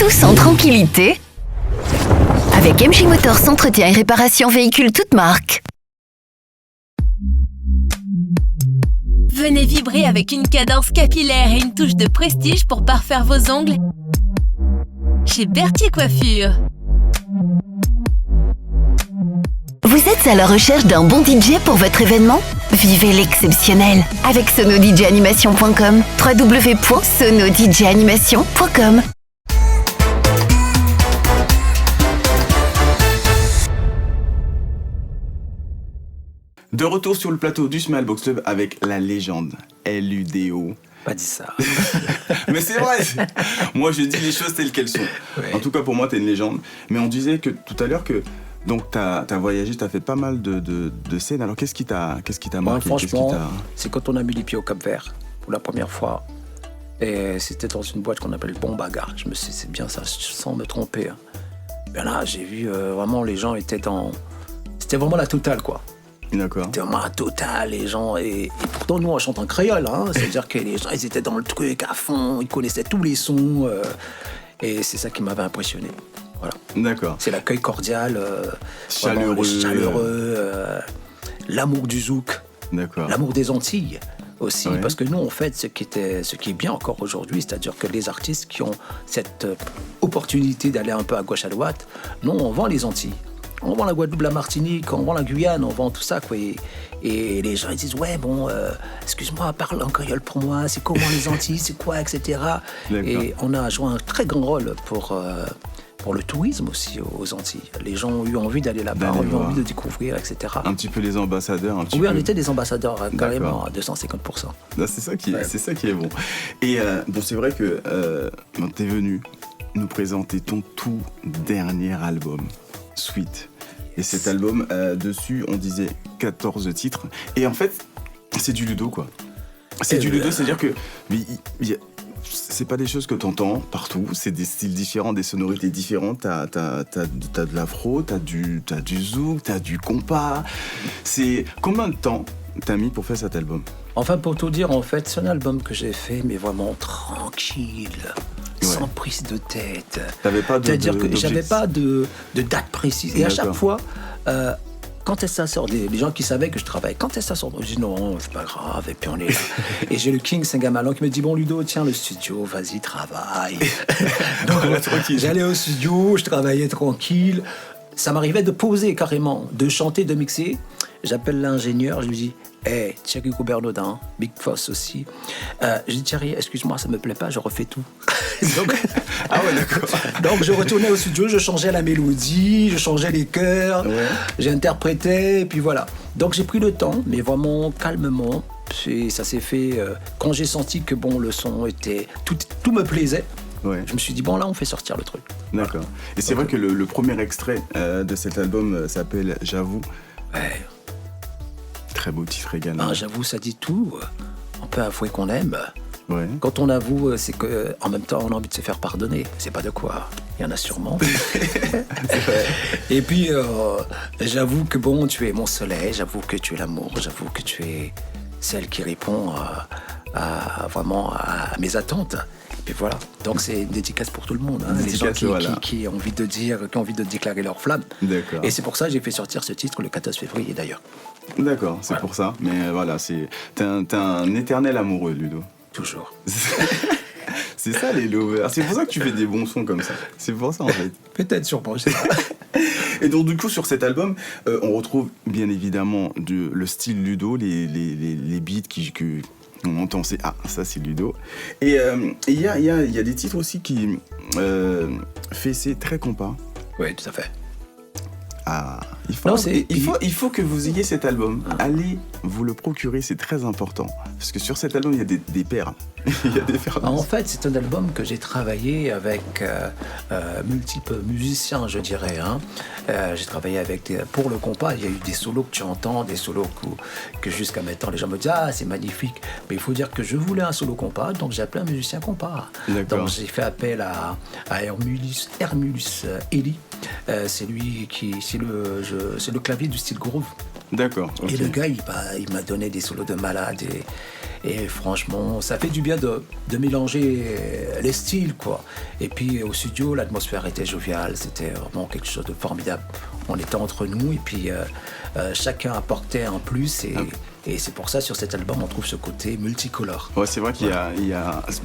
tous en tranquillité avec MJ Motors Entretien et Réparation Véhicules toutes marques. Venez vibrer avec une cadence capillaire et une touche de prestige pour parfaire vos ongles chez Berthier Coiffure. Vous êtes à la recherche d'un bon DJ pour votre événement ? Vivez l'exceptionnel avec sonodjanimation.com. www.sonodjanimation.com. De retour sur le plateau du Smile Box Club avec la légende LUDO. Pas dit ça. Mais c'est vrai. Moi, je dis les choses telles qu'elles sont. Ouais. En tout cas, pour moi, t'es une légende. Mais on disait que tout à l'heure que donc t'as voyagé, t'as fait pas mal de scènes. Alors, qu'est-ce qui t'a marqué ? Franchement, c'est quand on a mis les pieds au Cap-Vert pour la première fois. Et c'était dans une boîte qu'on appelle Bombaga. Je me suis dit, c'est bien ça, sans me tromper. Hein. Ben là, j'ai vu vraiment les gens étaient dans... C'était vraiment la totale, quoi. D'accord. C'était vraiment la totale, les gens. Et pourtant, nous, on chante en créole. Hein. C'est-à-dire que les gens, ils étaient dans le truc à fond. Ils connaissaient tous les sons. Et c'est ça qui m'avait impressionné. Voilà. D'accord. C'est l'accueil cordial, Chaleureux. L'amour du zouk, D'accord. l'amour des Antilles aussi. Ouais. Parce que nous, on fait ce qui est bien encore aujourd'hui, c'est-à-dire que les artistes qui ont cette opportunité d'aller un peu à gauche à droite, nous, on vend les Antilles. On vend la Guadeloupe, la Martinique, on vend la Guyane, on vend tout ça, quoi. Et les gens ils disent, ouais, bon, excuse-moi, parle en créole pour moi, c'est comment les Antilles, c'est quoi, etc. D'accord. Et on a joué un très grand rôle pour le tourisme aussi aux Antilles. Les gens ont eu envie d'aller là-bas, ont eu envie de découvrir, etc. Un petit peu les ambassadeurs, un petit Oui, peu. on était des ambassadeurs, carrément, à 250%. Non, c'est ça qui est bon. Et bon, c'est vrai que t'es venu nous présenter ton tout dernier album, Sweet. Et cet album, dessus, on disait 14 titres. Et en fait, c'est du ludo, quoi. C'est du ludo, c'est-à-dire que c'est pas des choses que t'entends partout. C'est des styles différents, des sonorités différentes. T'as de l'afro, t'as du zouk, t'as du compas. C'est combien de temps t'as mis pour faire cet album ? Enfin, pour tout dire, en fait, c'est un album que j'ai fait, mais vraiment tranquille. Ouais. Sans prise de tête. T'avais pas C'est-à-dire que d'objectif. j'avais pas de date précise. Et à chaque fois, quand est-ce que ça sort, les gens qui savaient que je travaillais, quand est-ce que ça sort, je dis non, c'est pas grave, et puis on est là. Et j'ai le King Singamalan qui me dit, bon Ludo, tiens le studio, vas-y, travaille. Donc j'allais au studio, je travaillais tranquille. Ça m'arrivait de poser carrément, de chanter, de mixer. J'appelle l'ingénieur, je lui dis, hey, Thierry Goubernodin, Big Foss aussi. Je dis, Thierry, excuse-moi, ça me plaît pas, je refais tout. Donc, Ah ouais, d'accord. donc je retournais au studio, je changeais la mélodie, je changeais les chœurs, Ouais. j'interprétais, et puis voilà. Donc j'ai pris le temps, mais vraiment calmement. Et ça s'est fait quand j'ai senti que bon, le son était... Tout me plaisait. Ouais. Je me suis dit, bon là, on fait sortir le truc. D'accord. Et c'est vrai que le premier extrait de cet album s'appelle J'avoue. Ouais. Très beau titre également. Ben, j'avoue, ça dit tout. On peut avouer qu'on aime. Ouais. Quand on avoue, c'est qu'en même temps, on a envie de se faire pardonner. C'est pas de quoi. Il y en a sûrement. Et puis, j'avoue que bon, tu es mon soleil, j'avoue que tu es l'amour, j'avoue que tu es celle qui répond vraiment à mes attentes. Et puis voilà. Donc c'est une dédicace pour tout le monde. Hein. Les gens Dédicace, voilà. qui ont envie de dire, qui ont envie de déclarer leur flamme. D'accord. Et c'est pour ça que j'ai fait sortir ce titre le 14 février d'ailleurs. D'accord, c'est Voilà. pour ça. Mais voilà, t'es un éternel amoureux, Ludo. Toujours. C'est ça les lovers. C'est pour ça que tu fais des bons sons comme ça. C'est pour ça en fait. Peut-être sûrement, je sais pas. Et donc du coup sur cet album, on retrouve bien évidemment le style Ludo, les beats on entend, c'est ah ça c'est Ludo. Et il y a des titres aussi qui c'est très compas. Oui, tout à fait. Ah, il faut que vous ayez cet album. Allez vous le procurer, c'est très important. Parce que sur cet album, il y a des perles. Il y a des perles. En fait, c'est un album que j'ai travaillé avec multiples musiciens, je dirais. Hein. J'ai travaillé avec pour le compas, il y a eu des solos que tu entends, des solos que jusqu'à maintenant les gens me disent « Ah, c'est magnifique ». Mais il faut dire que je voulais un solo compas, donc j'ai appelé un musicien compas. D'accord. Donc j'ai fait appel à Hermulus Eli. C'est lui c'est le clavier du style groove. D'accord. Okay. Et le gars, il m'a donné des solos de malade. Et franchement, ça fait du bien de mélanger les styles, quoi. Et puis au studio, l'atmosphère était joviale. C'était vraiment quelque chose de formidable. On était entre nous et puis chacun apportait un plus. Et c'est pour ça, sur cet album, on trouve ce côté multicolore. Ouais, c'est vrai qu'il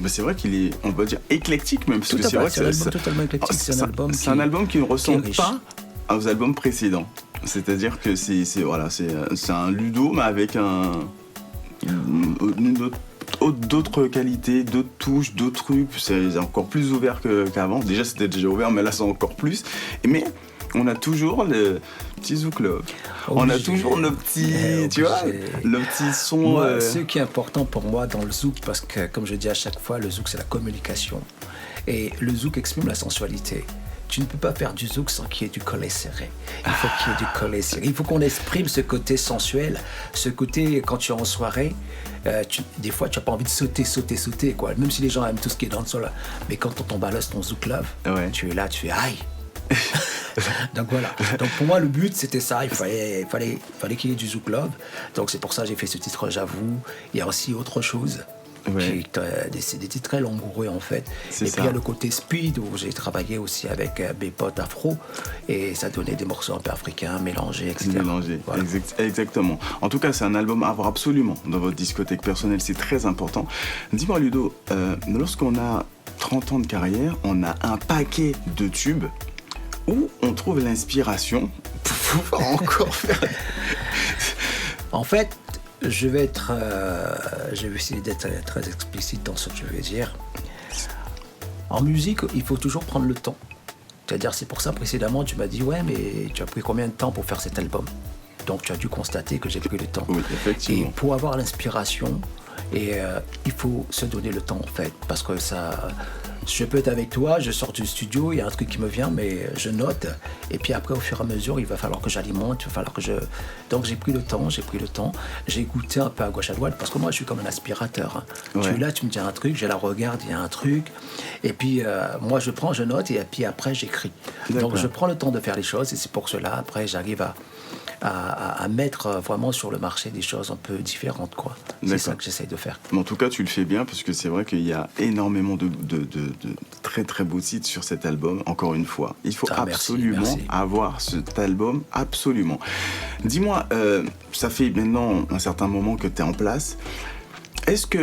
c'est vrai qu'il est, on peut dire, éclectique même. Parce tout que c'est vrai que c'est un album totalement éclectique. C'est un album qui ne ressemble pas aux albums précédents. C'est-à-dire que c'est un Ludo, mais avec d'autres qualités, d'autres touches, d'autres trucs. C'est encore plus ouvert qu'avant. Déjà, c'était déjà ouvert, mais là, c'est encore plus. Mais on a toujours le petit Zouk Love. On a toujours nos petits, tu vois, le petit son. Moi, ce qui est important pour moi dans le Zouk, parce que, comme je dis à chaque fois, le Zouk, c'est la communication. Et le Zouk exprime la sensualité. Tu ne peux pas faire du Zouk sans qu'il y ait du collet serré. Il faut qu'il y ait du collet serré. Il faut qu'on exprime ce côté sensuel, ce côté, quand tu es en soirée, des fois, tu n'as pas envie de sauter, quoi. Même si les gens aiment tout ce qui est dans le sol. Mais quand on tombe à l'os, ton Zouk Love, tu es là, tu fais aïe. Donc voilà. Donc pour moi, le but, c'était ça. Il fallait qu'il y ait du Zouk Love. Donc c'est pour ça que j'ai fait ce titre, j'avoue. Il y a aussi autre chose. C'est des titres très langoureux en fait. Puis il y a le côté speed où j'ai travaillé aussi avec mes potes afro et ça donnait des morceaux un peu africains mélangés, etc. Voilà. Exactement. En tout cas, c'est un album à avoir absolument dans votre discothèque personnelle, c'est très important. Dis-moi Ludo, lorsqu'on a 30 ans de carrière, on a un paquet de tubes où on trouve l'inspiration pour pouvoir encore faire... En fait, je vais essayer d'être très explicite dans ce que je vais dire. En musique, il faut toujours prendre le temps. C'est-à-dire, c'est pour ça, précédemment, tu m'as dit « Ouais, mais tu as pris combien de temps pour faire cet album ?» Donc, tu as dû constater que j'ai pris le temps. Oui, effectivement. Et pour avoir l'inspiration, il faut se donner le temps, en fait. Parce que ça... Je peux être avec toi, je sors du studio, il y a un truc qui me vient, mais je note. Et puis après, au fur et à mesure, il va falloir que j'alimente, il va falloir que je... Donc j'ai pris le temps. J'ai écouté un peu à gauche à droite, parce que moi, je suis comme un aspirateur. Hein. Ouais. Tu es là, tu me dis un truc, je la regarde, il y a un truc. Et puis, moi, je prends, je note, et puis après, j'écris. D'accord. Donc je prends le temps de faire les choses, et c'est pour cela, après, j'arrive à mettre vraiment sur le marché des choses un peu différentes, quoi. C'est ça que j'essaye de faire. Mais en tout cas, tu le fais bien, parce que c'est vrai qu'il y a énormément de très très beaux titres sur cet album. Encore une fois, il faut absolument avoir cet album, absolument. Dis-moi, ça fait maintenant un certain moment que tu es en place. Qu'est-ce qui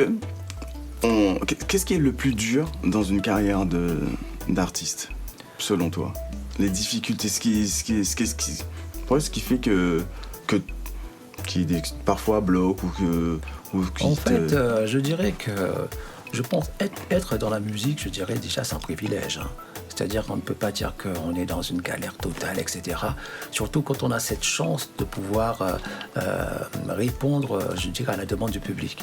est le plus dur dans une carrière d'artiste, selon toi? Les difficultés, ce qui fait qui parfois bloque En fait, je dirais que je pense être dans la musique, je dirais déjà c'est un privilège. Hein. C'est-à-dire qu'on ne peut pas dire qu'on est dans une galère totale, etc. Surtout quand on a cette chance de pouvoir répondre, je dirais, à la demande du public.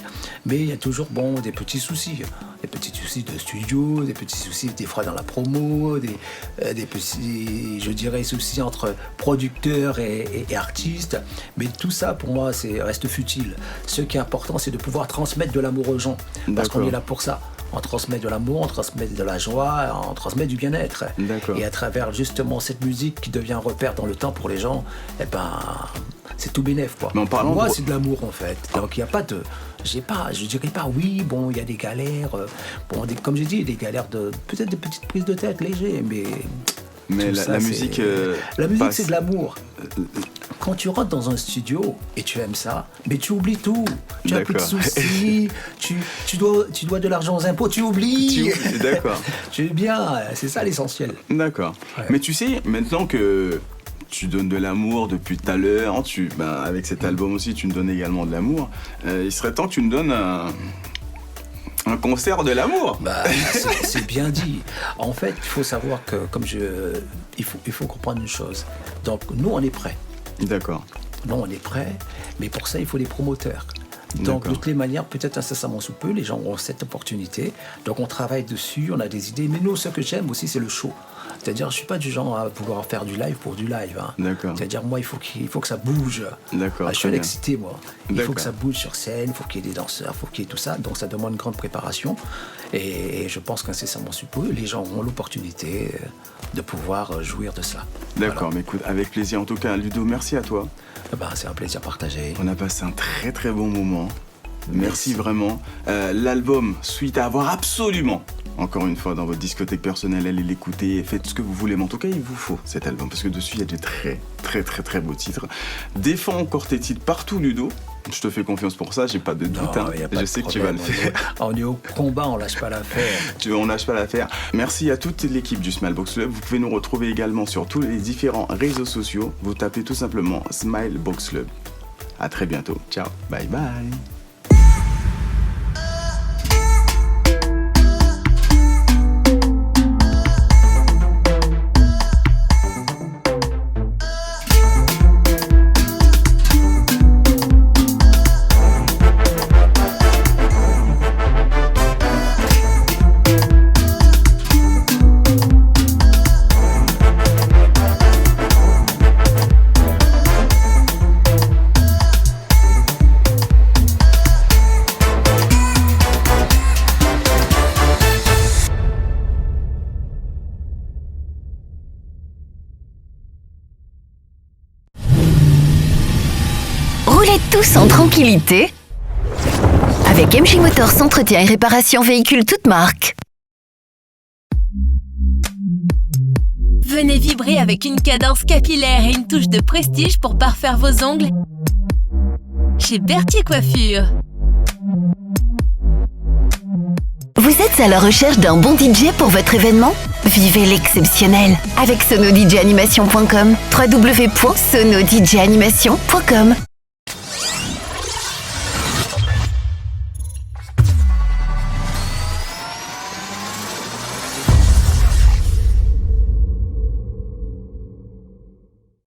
Mais il y a toujours des petits soucis. Des petits soucis de studio, des petits soucis des fois dans la promo, des petits, je dirais, soucis entre producteurs et artistes. Mais tout ça, pour moi, reste futile. Ce qui est important, c'est de pouvoir transmettre de l'amour aux gens. Parce qu'on est là pour ça. On transmet de l'amour, on transmet de la joie, on transmet du bien-être. D'accord. Et à travers justement cette musique qui devient un repère dans le temps pour les gens, c'est tout bénef, quoi. Pour moi, c'est de l'amour en fait. Donc il n'y a pas de... je dirais pas, oui, il y a des galères. Comme j'ai dit, des galères peut-être des petites prises de tête légères, mais la musique... la musique, c'est de l'amour. Quand tu rentres dans un studio et tu aimes ça, mais tu oublies tout. Tu n'as plus de soucis, tu dois de l'argent aux impôts, tu oublies. D'accord. Tu es bien, c'est ça l'essentiel. D'accord. Ouais. Mais tu sais, maintenant que tu donnes de l'amour depuis tout à l'heure, avec cet album aussi, tu me donnes également de l'amour, il serait temps que tu me donnes un concert de l'amour. C'est bien dit. En fait, il faut savoir que, il faut comprendre une chose. Donc, nous, on est prêts. D'accord. Nous, on est prêts, mais pour ça, il faut des promoteurs. Donc, de toutes les manières, peut-être incessamment sous peu, les gens auront cette opportunité. Donc, on travaille dessus, on a des idées. Mais nous, ce que j'aime aussi, c'est le show. C'est-à-dire, je ne suis pas du genre à vouloir faire du live pour du live. Hein. D'accord. C'est-à-dire, moi, il faut que ça bouge. D'accord. Je suis excité, moi. Il faut que ça bouge sur scène, il faut qu'il y ait des danseurs, il faut qu'il y ait tout ça. Donc, ça demande une grande préparation. Et je pense qu'incessamment sous peu, les gens auront l'opportunité de pouvoir jouir de cela. D'accord, Voilà. mais écoute, avec plaisir. En tout cas, Ludo, merci à toi. C'est un plaisir partagé. On a passé un très très bon moment. Merci vraiment. L'album Sweet à avoir absolument, encore une fois, dans votre discothèque personnelle, allez l'écouter, faites ce que vous voulez. Mais en tout cas, il vous faut cet album parce que dessus, il y a des très très très très beaux titres. Défends encore tes titres partout, Ludo. Je te fais confiance pour ça, j'ai pas de doute. Non, y a pas Je de sais que tu problème. vas le faire. On est au combat, on lâche pas l'affaire. On lâche pas l'affaire. Merci à toute l'équipe du Smilebox Club. Vous pouvez nous retrouver également sur tous les différents réseaux sociaux. Vous tapez tout simplement Smilebox Club. À très bientôt. Ciao. Bye bye. Roulez tous en tranquillité avec MJ Motors Entretien et Réparation Véhicules toute marque. Venez vibrer avec une cadence capillaire et une touche de prestige pour parfaire vos ongles chez Berthier Coiffure. Vous êtes à la recherche d'un bon DJ pour votre événement ? Vivez l'exceptionnel avec sonodjanimation.com. www.sonodjanimation.com